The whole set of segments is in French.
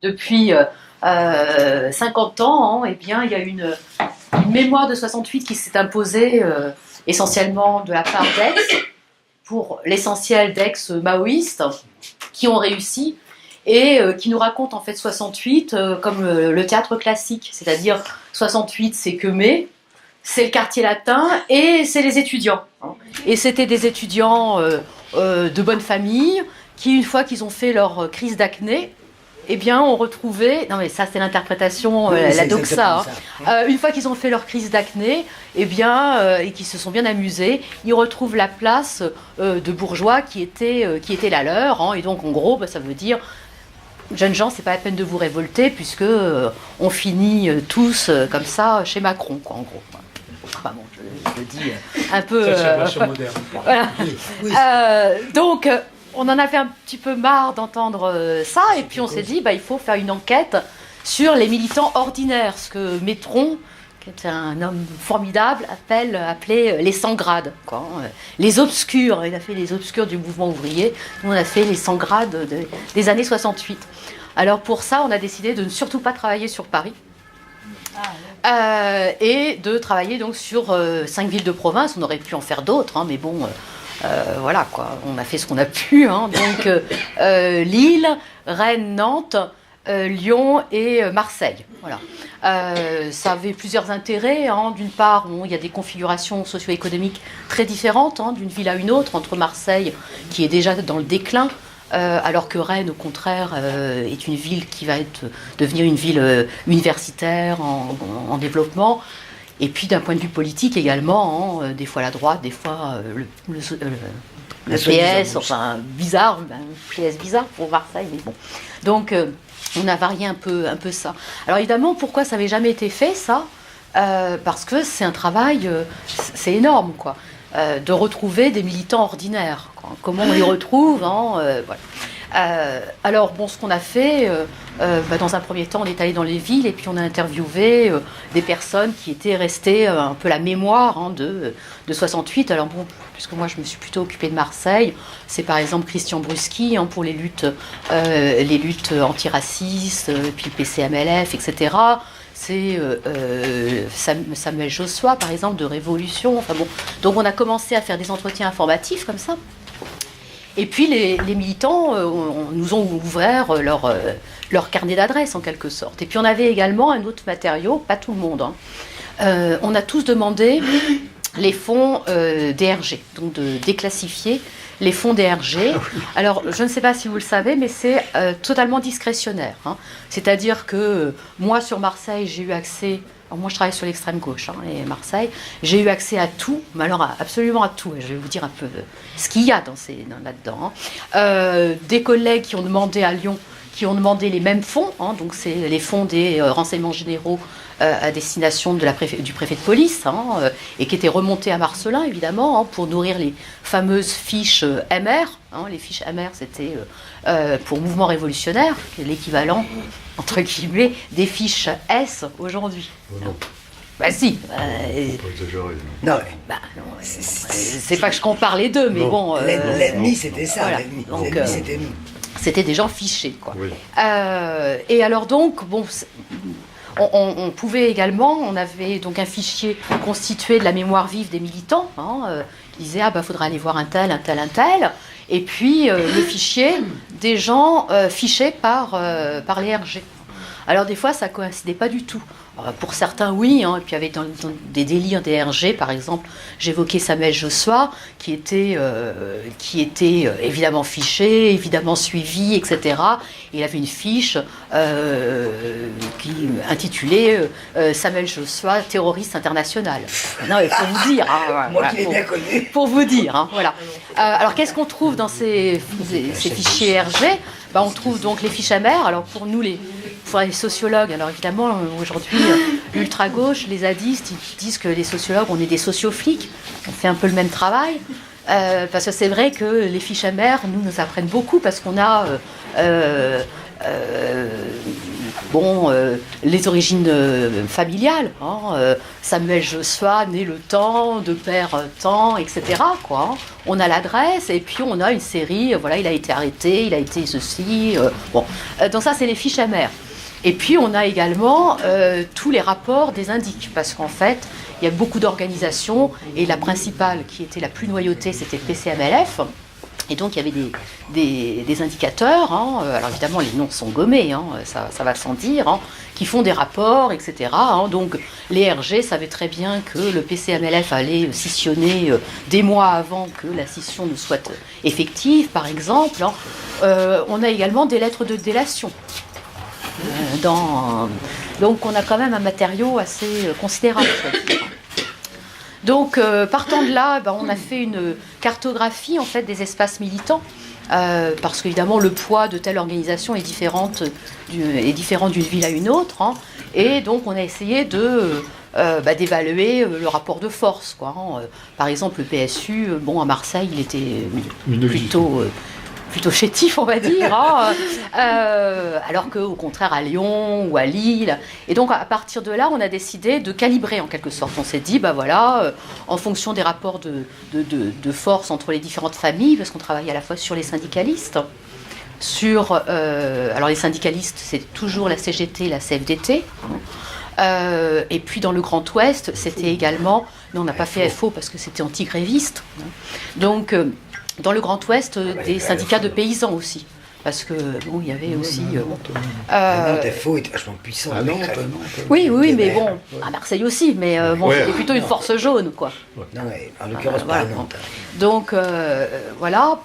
depuis 50 ans, eh bien, il y a une mémoire de 68 qui s'est imposée essentiellement de la part d'ex, pour l'essentiel d'ex-maoïstes qui ont réussi et qui nous racontent en fait 68 comme le théâtre classique, c'est-à-dire 68 c'est Quemet, c'est le quartier latin et c'est les étudiants. Et c'était des étudiants de bonne famille qui, une fois qu'ils ont fait leur crise d'acné, eh bien, on retrouvait, non mais ça c'est l'interprétation, la doxa, une fois qu'ils ont fait leur crise d'acné, eh bien, et qu'ils se sont bien amusés, ils retrouvent la place de bourgeois qui était la leur, et donc en gros, ça veut dire, jeunes gens, c'est pas la peine de vous révolter, puisque on finit tous comme ça chez Macron, quoi, en gros. Enfin bon, je le dis un peu... Ça, c'est la version moderne. Voilà. Oui. Donc... on en avait un petit peu marre d'entendre ça, et puis on s'est dit, il faut faire une enquête sur les militants ordinaires, ce que Métron, qui est un homme formidable, appelait les sans-grades, quoi, les obscurs. Il a fait les obscurs du mouvement ouvrier, nous on a fait les sans-grades des années 68. Alors pour ça, on a décidé de ne surtout pas travailler sur Paris, et de travailler donc sur 5 villes de province. On aurait pu en faire d'autres, mais bon... voilà quoi, on a fait ce qu'on a pu, donc Lille, Rennes, Nantes, Lyon et Marseille. Voilà. Ça avait plusieurs intérêts. D'une part, il y a des configurations socio-économiques très différentes d'une ville à une autre, entre Marseille, qui est déjà dans le déclin, alors que Rennes, au contraire, est une ville qui va devenir une ville universitaire en développement. Et puis d'un point de vue politique également, des fois la droite, des fois le PS, enfin bizarre, PS bizarre pour Marseille, mais bon. Donc on a varié un peu ça. Alors évidemment, pourquoi ça n'avait jamais été fait ça parce que c'est un travail, c'est énorme quoi, de retrouver des militants ordinaires. Quoi. Comment on les retrouve, voilà. Alors bon, ce qu'on a fait, dans un premier temps, on est allé dans les villes et puis on a interviewé des personnes qui étaient restées un peu la mémoire de 68. Alors bon, puisque moi je me suis plutôt occupée de Marseille, c'est par exemple Christian Bruschi pour les luttes antiracistes, puis le PCMLF, etc. C'est Samuel Jossois, par exemple, de Révolution. Enfin bon, donc on a commencé à faire des entretiens informatifs comme ça. Et puis les militants nous ont ouvert leur carnet d'adresses en quelque sorte. Et puis on avait également un autre matériau, pas tout le monde. On a tous demandé les fonds DRG, donc de déclassifier les fonds DRG. Alors je ne sais pas si vous le savez, mais c'est totalement discrétionnaire. C'est-à-dire que moi sur Marseille, j'ai eu accès... Alors moi, je travaille sur l'extrême gauche, et Marseille. J'ai eu accès à tout, mais alors absolument à tout. Et je vais vous dire un peu ce qu'il y a là-dedans. Des collègues qui ont demandé à Lyon, qui ont demandé les mêmes fonds, donc c'est les fonds des renseignements généraux à destination du préfet de police, et qui étaient remontés à Marcellin, évidemment, pour nourrir les fameuses fiches MR. Les fiches MR, c'était pour mouvement révolutionnaire, l'équivalent, entre guillemets, des fiches S aujourd'hui. Non. Si. Faut pas exagérer. Non, c'est pas que je compare les deux, mais bon. L'ennemi, c'était ça. Voilà. L'ennemi, Donc, c'était nous. C'était des gens fichés, quoi. Oui. Et alors donc, bon, on pouvait également, on avait donc un fichier constitué de la mémoire vive des militants, qui disait faudra aller voir un tel, et puis le fichier des gens fichés par les RG. Alors des fois, ça coïncidait pas du tout. Pour certains, oui, et puis il y avait dans des délires des RG, par exemple, j'évoquais Samuel Jossois, qui était évidemment fiché, évidemment suivi, etc. Et il avait une fiche qui intitulée Samuel Jossois, terroriste international. Non, mais pour vous dire, Moi qui l'ai bien connu. Pour vous dire, voilà. Alors qu'est-ce qu'on trouve dans ces fichiers RG? On trouve donc les fiches amères. Alors pour nous, pour les sociologues, alors évidemment aujourd'hui l'ultra-gauche, les zadistes, ils disent que les sociologues, on est des socioflics, on fait un peu le même travail, parce que c'est vrai que les fiches amères nous apprennent beaucoup, parce qu'on a les origines familiales, Samuel Josua, né le temps, de père temps, etc. Quoi, hein. On a l'adresse et puis on a une série, voilà, il a été arrêté, il a été ceci. Donc ça, c'est les fiches amères. Et puis on a également tous les rapports des indiques, parce qu'en fait, il y a beaucoup d'organisations, et la principale, qui était la plus noyautée, c'était le PCMLF. Et donc il y avait des indicateurs, hein, alors évidemment les noms sont gommés, hein, ça va sans dire, hein, qui font des rapports, etc. Hein, donc les RG savaient très bien que le PCMLF allait scissionner des mois avant que la scission ne soit effective, par exemple. Hein. On a également des lettres de délation. Donc on a quand même un matériau assez considérable. Donc partant de là, on a fait une cartographie en fait des espaces militants, parce qu'évidemment le poids de telle organisation est différent d'une ville à une autre, hein, et donc on a essayé d'évaluer le rapport de force, quoi, hein. Par exemple le PSU, à Marseille il était plutôt chétif, on va dire, hein, alors qu'au contraire à Lyon ou à Lille. Et donc à partir de là, on a décidé de calibrer en quelque sorte. On s'est dit, en fonction des rapports de force entre les différentes familles, parce qu'on travaille à la fois sur les syndicalistes, alors les syndicalistes, c'est toujours la CGT, la CFDT, et puis dans le Grand Ouest, c'était également, mais on n'a pas fait FO parce que c'était anti-gréviste, donc dans le Grand Ouest, des syndicats de paysans aussi. Parce que, il y avait aussi... FO était vachement puissant. Oui, mais bon, à Marseille aussi, mais c'était plutôt une force jaune, quoi. Non, mais en l'occurrence, pas Nantes. Donc, voilà,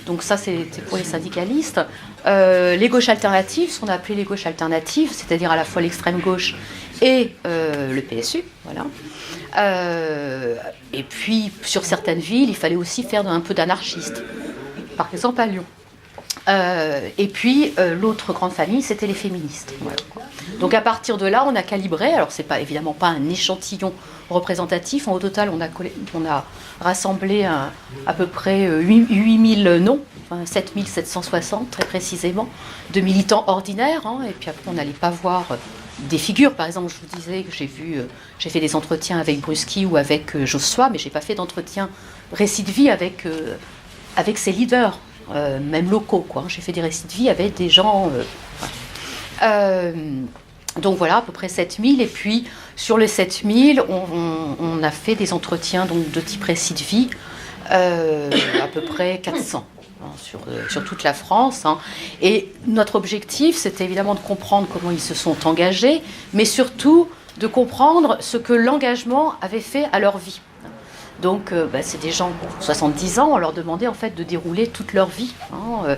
donc ça, c'était pour les syndicalistes. Les gauches alternatives, ce qu'on a appelé les gauches alternatives, c'est-à-dire à la fois l'extrême gauche et le PSU, voilà. Et puis, sur certaines villes, il fallait aussi faire un peu d'anarchistes. Par exemple, à Lyon. Et puis, l'autre grande famille, c'était les féministes. Voilà. Donc, à partir de là, on a calibré. Alors, c'est évidemment pas un échantillon représentatif. Au total, on a rassemblé à peu près 8000 noms, 7760 très précisément, de militants ordinaires. Hein, et puis après, on n'allait pas voir des figures. Par exemple, je vous disais que j'ai fait des entretiens avec Bruschi ou avec Josua, mais je n'ai pas fait d'entretien récit de vie avec ces leaders, même locaux, quoi. J'ai fait des récits de vie avec des gens... donc voilà, à peu près 7000. Et puis, sur les 7000, on a fait des entretiens donc, de type récit de vie, à peu près 400. Sur toute la France. Hein. Et notre objectif, c'était évidemment de comprendre comment ils se sont engagés, mais surtout de comprendre ce que l'engagement avait fait à leur vie. Donc, c'est des gens de 70 ans, on leur demandait en fait de dérouler toute leur vie, hein,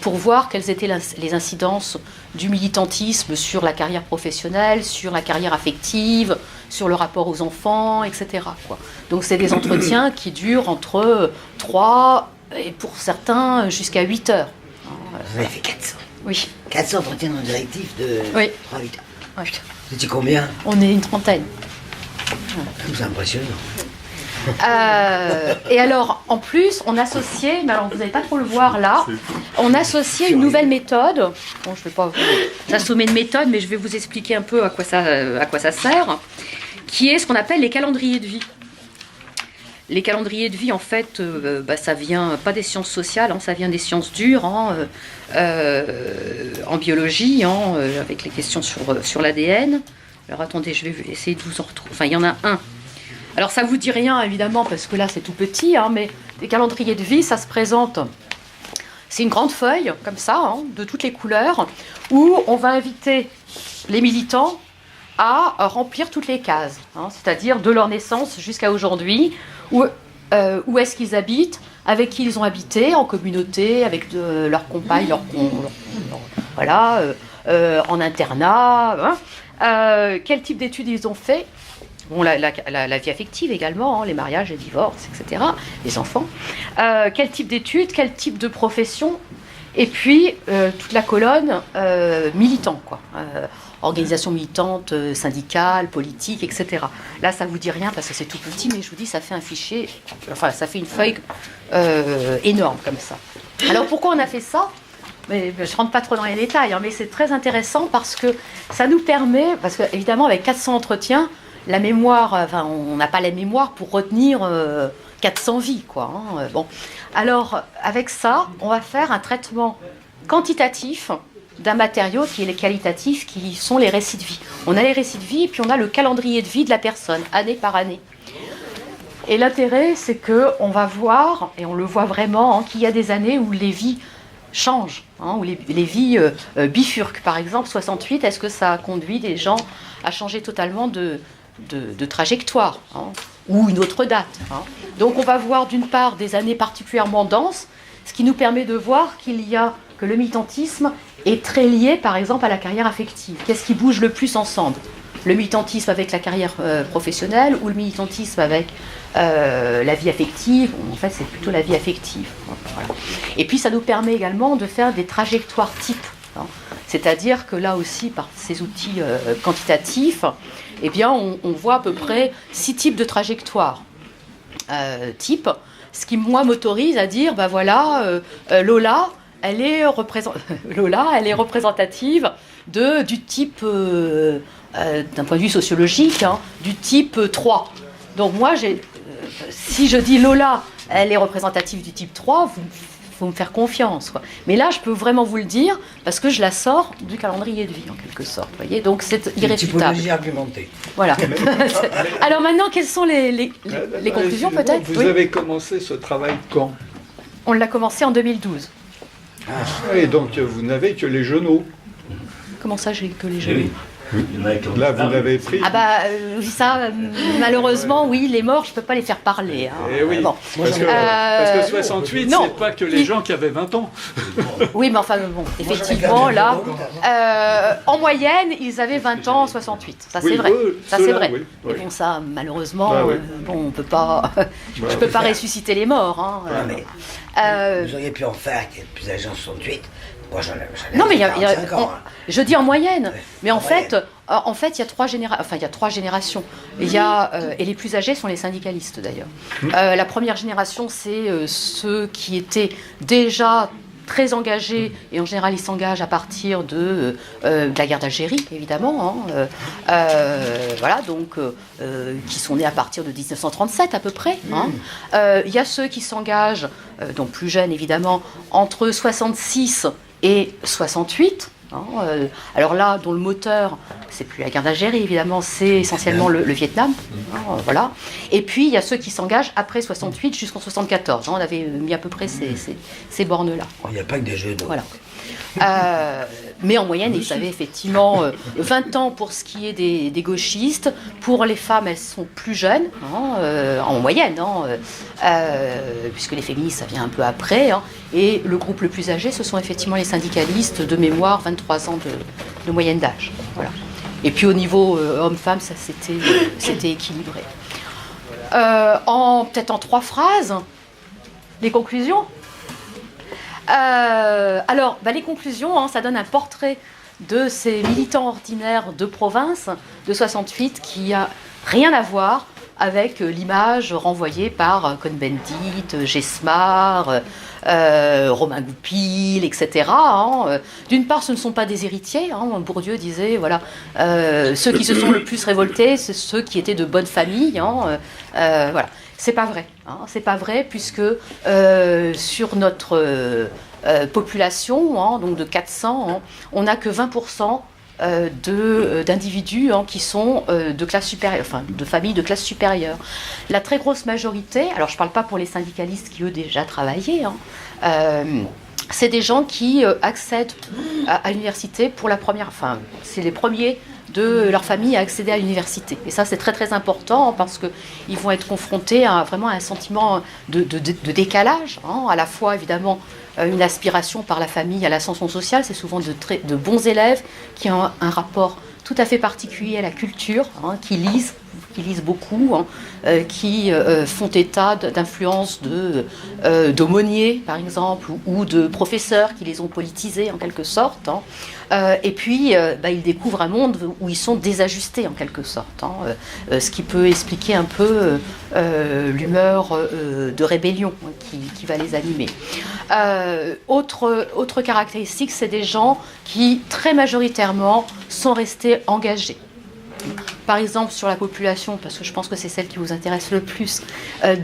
pour voir quelles étaient les incidences du militantisme sur la carrière professionnelle, sur la carrière affective, sur le rapport aux enfants, etc. Quoi. Donc, c'est des entretiens qui durent entre 3 et pour certains jusqu'à 8 heures. Vous avez fait 400. Oui. 400 entretiens dans le directif de 3-8 heures. Oui. Vous étiez combien? On est une trentaine. C'est impressionnant. Et alors, en plus, on associait, mais alors vous n'allez pas trop le voir là, on associait une nouvelle méthode. Bon, je ne vais pas vous assommer de méthode, mais je vais vous expliquer un peu à quoi ça sert, qui est ce qu'on appelle les calendriers de vie. Les calendriers de vie, en fait, ça vient pas des sciences sociales, hein, ça vient des sciences dures, hein, en biologie, hein, avec les questions sur l'ADN. Alors attendez, je vais essayer de vous en retrouver. Enfin, il y en a un. Alors ça vous dit rien, évidemment, parce que là, c'est tout petit, hein, mais les calendriers de vie, ça se présente... C'est une grande feuille, comme ça, hein, de toutes les couleurs, où on va inviter les militants à remplir toutes les cases, hein, c'est-à-dire de leur naissance jusqu'à aujourd'hui, où est-ce qu'ils habitent, avec qui ils ont habité, en communauté, avec leurs compagnes, voilà, en internat, hein, quel type d'études ils ont fait. Bon, la vie affective également, hein, les mariages, les divorces, etc., les enfants. Quel type d'études, quel type de profession, et puis toute la colonne militant, quoi. Organisation militante, syndicale, politique, etc. Là, ça ne vous dit rien parce que c'est tout petit, mais je vous dis, ça fait un fichier, enfin, ça fait une feuille énorme comme ça. Alors, pourquoi on a fait ça ? mais je ne rentre pas trop dans les détails, mais c'est très intéressant parce que ça nous permet, parce qu'évidemment avec 400 entretiens, la mémoire, on n'a pas la mémoire pour retenir 400 vies, quoi. Bon. Alors, avec ça, on va faire un traitement quantitatif d'un matériau qui est les qualitatifs, qui sont les récits de vie. On a les récits de vie et puis on a le calendrier de vie de la personne, année par année. Et l'intérêt, c'est qu'on va voir, et on le voit vraiment, qu'il y a des années où les vies changent, où les vies bifurquent. Par exemple, 68, est-ce que ça a conduit des gens à changer totalement de trajectoire, ou une autre date. Donc on va voir d'une part des années particulièrement denses, ce qui nous permet de voir que le militantisme est très lié par exemple à la carrière affective. Qu'est-ce qui bouge le plus ensemble ? Le militantisme avec la carrière professionnelle ou le militantisme avec la vie affective ? En fait, c'est plutôt la vie affective. Voilà. Et puis ça nous permet également de faire des trajectoires types. C'est-à-dire que là aussi, par ces outils quantitatifs, eh bien, on voit à peu près 6 types de trajectoires type, ce qui, moi, m'autorise à dire, Lola, elle est représentative du type, d'un point de vue sociologique, du type 3. Donc moi, si je dis Lola, elle est représentative du type 3, faut me faire confiance, quoi. Mais là, je peux vraiment vous le dire parce que je la sors du calendrier de vie, en quelque sorte. Voyez, donc c'est irréfutable. Une typologie argumentée. Voilà. Alors maintenant, quelles sont les conclusions, peut-être ? Vous avez commencé ce travail quand ? On l'a commencé en 2012. Et donc, vous n'avez que les genoux. Comment ça, j'ai que les genoux ? Là, vous l'avez pris. Malheureusement, oui, les morts, je ne peux pas les faire parler. Et oui, bon. parce que 68, c'est pas que les gens qui avaient 20 ans. Oui, mais effectivement, là, en moyenne, ils avaient 20 ans en 68. Ça, c'est vrai. Ça, c'est vrai. Oui. Mais bon, ça, malheureusement, on peut pas... je ne peux pas ressusciter les morts. Vous auriez pu en faire qui est plus âgé en 68. Moi, j'en ai non, mais je dis en moyenne. Mais en fait, il y a 3 générations. Enfin, il y a 3 générations. Et les plus âgés sont les syndicalistes, d'ailleurs. La première génération, c'est ceux qui étaient déjà très engagés, et en général, ils s'engagent à partir de la guerre d'Algérie, évidemment. Voilà, donc, qui sont nés à partir de 1937, à peu près. Il y a ceux qui s'engagent, donc plus jeunes, évidemment, entre 66 et 68. Alors là, dont le moteur, c'est plus la guerre d'Algérie, évidemment, c'est essentiellement le Vietnam. Voilà. Et puis, il y a ceux qui s'engagent après 68 jusqu'en 74. On avait mis à peu près ces bornes-là. Il n'y a pas que des jeux d'eau. Voilà. Mais en moyenne, ils avaient effectivement 20 ans pour ce qui est des gauchistes. Pour les femmes, elles sont plus jeunes, en moyenne, puisque les féministes, ça vient un peu après. Et le groupe le plus âgé, ce sont effectivement les syndicalistes, de mémoire, 23 ans de moyenne d'âge. Voilà. Et puis au niveau homme-femme, ça c'était équilibré. Peut-être en 3 phrases, les conclusions. Alors, les conclusions, ça donne un portrait de ces militants ordinaires de province de 68 qui a rien à voir avec l'image renvoyée par Cohn-Bendit, Gesmar, Romain Goupil, etc. D'une part, ce ne sont pas des héritiers. Bourdieu disait, voilà, ceux qui se sont le plus révoltés, c'est ceux qui étaient de bonne famille. Voilà. C'est pas vrai. C'est pas vrai puisque sur notre population, donc de 400, on n'a que 20% d'individus qui sont de classe supérieure, enfin de familles de classe supérieure. La très grosse majorité, alors je ne parle pas pour les syndicalistes qui eux déjà travaillaient, c'est des gens qui accèdent à l'université pour la première, enfin c'est les premiers de leur famille à accéder à l'université. Et ça, c'est très très important parce qu'ils vont être confrontés à vraiment un sentiment de décalage, à la fois évidemment une aspiration par la famille à l'ascension sociale, c'est souvent de bons élèves qui ont un rapport tout à fait particulier à la culture, qui lisent qui lisent beaucoup, qui font état d'influences d'aumôniers, par exemple, ou de professeurs qui les ont politisés en quelque sorte. Et puis, ils découvrent un monde où ils sont désajustés en quelque sorte, ce qui peut expliquer un peu l'humeur de rébellion qui va les animer. Autre caractéristique, c'est des gens qui très majoritairement sont restés engagés. Par exemple, sur la population, parce que je pense que c'est celle qui vous intéresse le plus,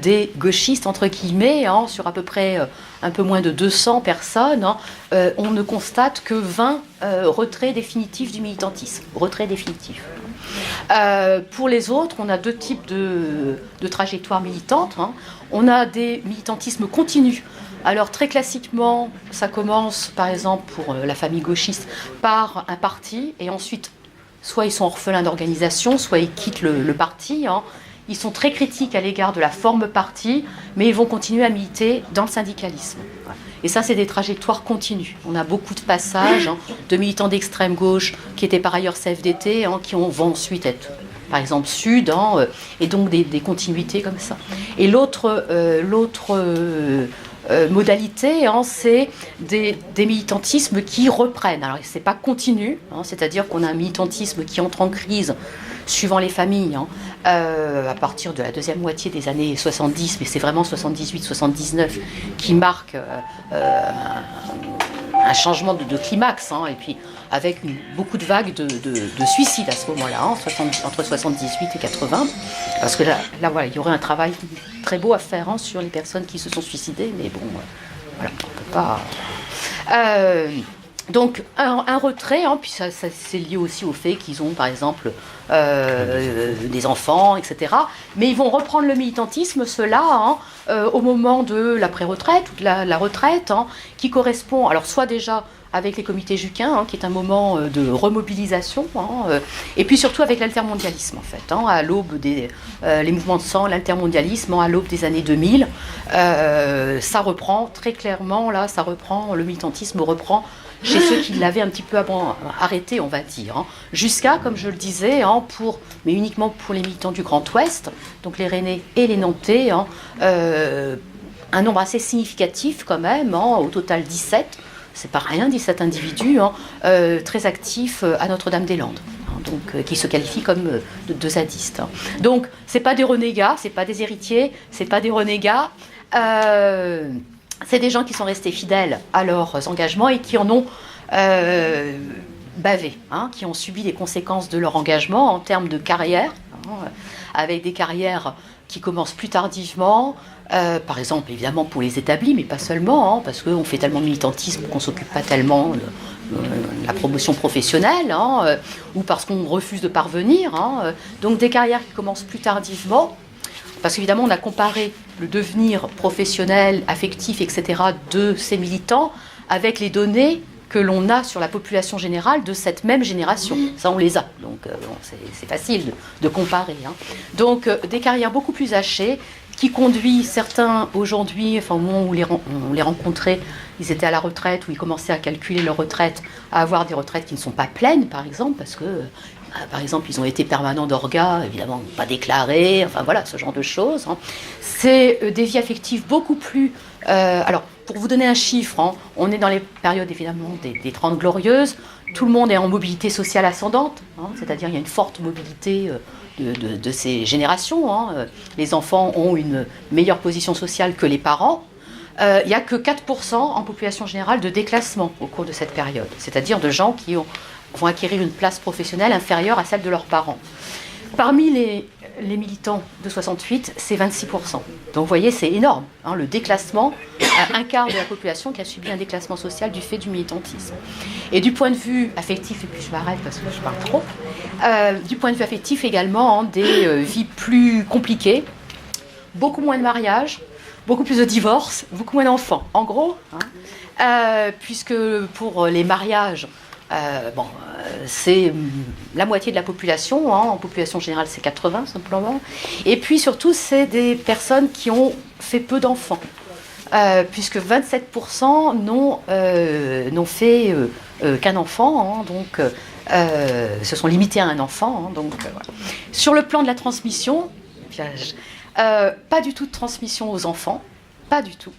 des gauchistes, entre guillemets, sur à peu près un peu moins de 200 personnes, on ne constate que 20 retraits définitifs du militantisme. Retraits définitifs. Pour les autres, on a deux types de trajectoires militantes. On a des militantismes continus. Alors très classiquement, ça commence par exemple pour la famille gauchiste par un parti et ensuite soit ils sont orphelins d'organisation, soit ils quittent le parti. Ils sont très critiques à l'égard de la forme parti, mais ils vont continuer à militer dans le syndicalisme. Et ça, c'est des trajectoires continues. On a beaucoup de passages de militants d'extrême gauche qui étaient par ailleurs CFDT, qui vont ensuite être, par exemple, Sud, et donc des continuités comme ça. Et l'autre modalité, c'est des militantismes qui reprennent. Alors, c'est pas continu, c'est-à-dire qu'on a un militantisme qui entre en crise suivant les familles, à partir de la deuxième moitié des années 70, mais c'est vraiment 78-79 qui marque un changement de climax, et puis avec beaucoup de vagues de suicides à ce moment-là, entre 78 et 80, parce que là voilà, il y aurait un travail très beau à faire sur les personnes qui se sont suicidées, mais bon, voilà, on ne peut pas... Donc un retrait, puis ça c'est lié aussi au fait qu'ils ont par exemple des enfants, etc. Mais ils vont reprendre le militantisme, ceux-là, au moment de la pré-retraite ou de la retraite, qui correspond, alors soit déjà avec les comités Juquin, qui est un moment de remobilisation, et puis surtout avec l'altermondialisme en fait, à l'aube des les mouvements de sang, l'altermondialisme, à l'aube des années 2000, ça reprend très clairement, là, le militantisme reprend chez ceux qui l'avaient un petit peu arrêté, on va dire, jusqu'à, comme je le disais, mais uniquement pour les militants du Grand Ouest, donc les Rennais et les Nantais, un nombre assez significatif quand même, au total 17, c'est pas rien, 17 individus, très actifs à Notre-Dame-des-Landes, donc qui se qualifient comme de zadistes. Donc, c'est pas des renégats, c'est pas des héritiers, c'est pas des renégats. C'est des gens qui sont restés fidèles à leurs engagements et qui en ont bavé, qui ont subi les conséquences de leur engagement en termes de carrière, avec des carrières qui commencent plus tardivement, par exemple évidemment pour les établis, mais pas seulement, parce qu'on fait tellement de militantisme qu'on ne s'occupe pas tellement de la promotion professionnelle, ou parce qu'on refuse de parvenir. Donc des carrières qui commencent plus tardivement. Parce qu'évidemment, on a comparé le devenir professionnel, affectif, etc. de ces militants avec les données que l'on a sur la population générale de cette même génération. Ça, on les a. Donc, c'est facile de comparer. Donc, des carrières beaucoup plus hachées qui conduisent certains aujourd'hui, au moment où on les rencontrait, ils étaient à la retraite, où ils commençaient à calculer leur retraite, à avoir des retraites qui ne sont pas pleines, par exemple, parce que... Par exemple, ils ont été permanents d'orgas, évidemment pas déclarés, enfin voilà, ce genre de choses. C'est des vies affectives beaucoup plus... alors, pour vous donner un chiffre, on est dans les périodes évidemment des 30 glorieuses, tout le monde est en mobilité sociale ascendante, c'est-à-dire il y a une forte mobilité de ces générations. Les enfants ont une meilleure position sociale que les parents. Il n'y a que 4% en population générale de déclassement au cours de cette période, c'est-à-dire de gens qui vont acquérir une place professionnelle inférieure à celle de leurs parents. Parmi les militants de 68, c'est 26%. Donc vous voyez, c'est énorme. Le déclassement, un quart de la population qui a subi un déclassement social du fait du militantisme. Et du point de vue affectif, et puis je m'arrête parce que je parle trop, du point de vue affectif également, des vies plus compliquées, beaucoup moins de mariages, beaucoup plus de divorces, beaucoup moins d'enfants. En gros, puisque pour les mariages, c'est la moitié de la population, en population générale c'est 80 simplement, et puis surtout c'est des personnes qui ont fait peu d'enfants, puisque 27% n'ont fait qu'un enfant, donc se sont limités à un enfant. Donc, voilà. Sur le plan de la transmission, pas du tout de transmission aux enfants, pas du tout.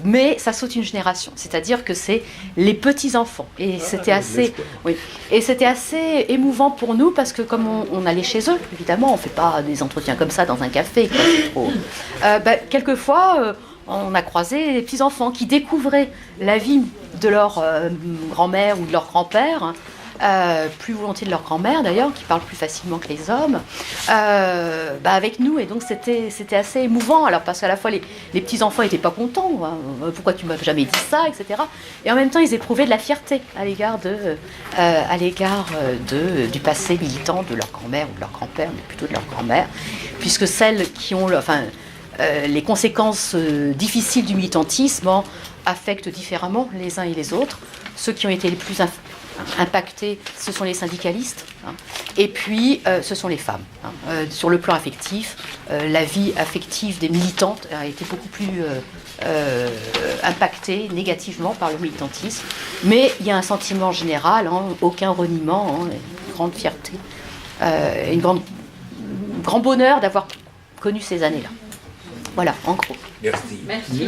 Mais ça saute une génération, c'est-à-dire que c'est les petits-enfants. Et c'était assez émouvant pour nous parce que comme on allait chez eux, évidemment, on ne fait pas des entretiens comme ça dans un café, quoi, c'est trop. Quelquefois, on a croisé des petits-enfants qui découvraient la vie de leur grand-mère ou de leur grand-père, plus volontiers de leur grand-mère d'ailleurs, qui parle plus facilement que les hommes, avec nous. Et donc c'était assez émouvant, alors parce qu'à la fois les petits-enfants n'étaient pas contents, hein, pourquoi tu m'as jamais dit ça, etc. Et en même temps ils éprouvaient de la fierté à l'égard du passé militant de leur grand-mère ou de leur grand-père, mais plutôt de leur grand-mère, puisque celles qui ont les conséquences difficiles du militantisme affectent différemment les uns et les autres. Ceux qui ont été les plus impactés, ce sont les syndicalistes, hein, et puis ce sont les femmes. Hein. Sur le plan affectif, la vie affective des militantes a été beaucoup plus impactée négativement par le militantisme, mais il y a un sentiment général, hein, aucun reniement, hein, une grande fierté, un grand bonheur d'avoir connu ces années-là. Voilà, en gros. Merci. Merci.